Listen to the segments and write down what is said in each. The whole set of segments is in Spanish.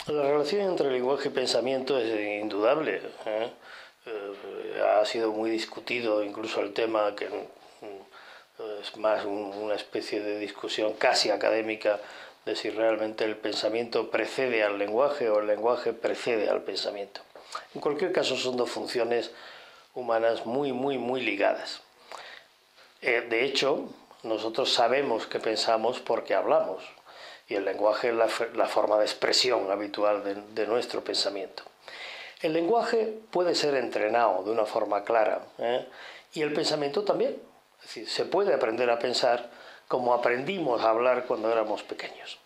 La relación entre lenguaje y pensamiento es indudable, ¿eh? Ha sido muy discutido incluso el tema que es más una especie de discusión casi académica de si realmente el pensamiento precede al lenguaje o el lenguaje precede al pensamiento. En cualquier caso son dos funciones humanas muy ligadas. De hecho, nosotros sabemos que pensamos porque hablamos y el lenguaje es la forma de expresión habitual de nuestro pensamiento. El lenguaje puede ser entrenado de una forma clara, y el pensamiento también. Es decir, se puede aprender a pensar como aprendimos a hablar cuando éramos pequeños.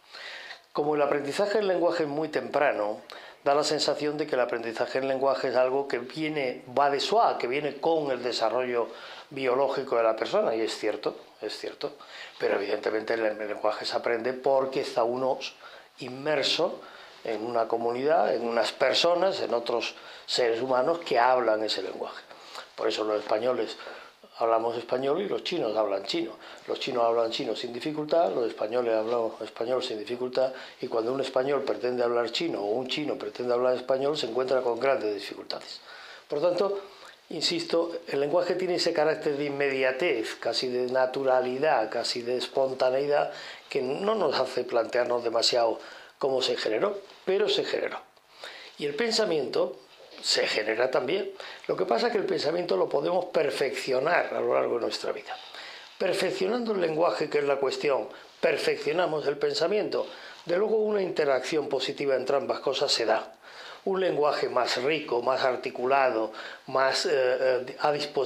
Como el aprendizaje del lenguaje es muy temprano, da la sensación de que el aprendizaje del lenguaje es algo que va de suave, que viene con el desarrollo biológico de la persona, y es cierto, pero evidentemente el lenguaje se aprende porque está uno inmerso en una comunidad, en unas personas, en otros seres humanos que hablan ese lenguaje. Por eso los españoles hablamos español y los chinos hablan chino. Los chinos hablan chino sin dificultad, los españoles hablan español sin dificultad, y cuando un español pretende hablar chino o un chino pretende hablar español se encuentra con grandes dificultades. Por tanto, insisto, el lenguaje tiene ese carácter de inmediatez, casi de naturalidad, casi de espontaneidad, que no nos hace plantearnos demasiado cómo se generó, pero se generó. Y el pensamiento se genera también. Lo que pasa es que el pensamiento lo podemos perfeccionar a lo largo de nuestra vida. Perfeccionando el lenguaje, que es la cuestión, perfeccionamos el pensamiento. De luego una interacción positiva entre ambas cosas se da. Un lenguaje más rico, más articulado, más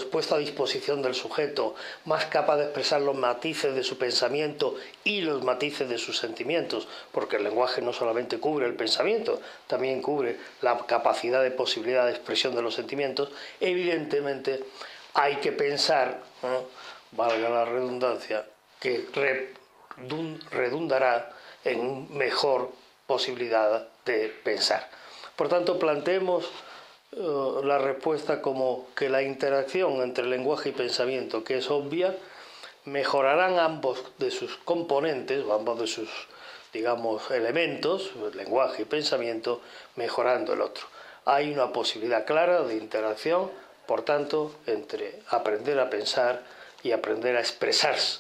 puesto a disposición del sujeto, más capaz de expresar los matices de su pensamiento y los matices de sus sentimientos, porque el lenguaje no solamente cubre el pensamiento, también cubre la capacidad de posibilidad de expresión de los sentimientos. Evidentemente hay que pensar, valga la redundancia, que redundará en mejor posibilidad de pensar. Por tanto, planteemos la respuesta como que la interacción entre lenguaje y pensamiento, que es obvia, mejorarán ambos de sus componentes, o ambos de sus, digamos, elementos, lenguaje y pensamiento, mejorando el otro. Hay una posibilidad clara de interacción, por tanto, entre aprender a pensar y aprender a expresarse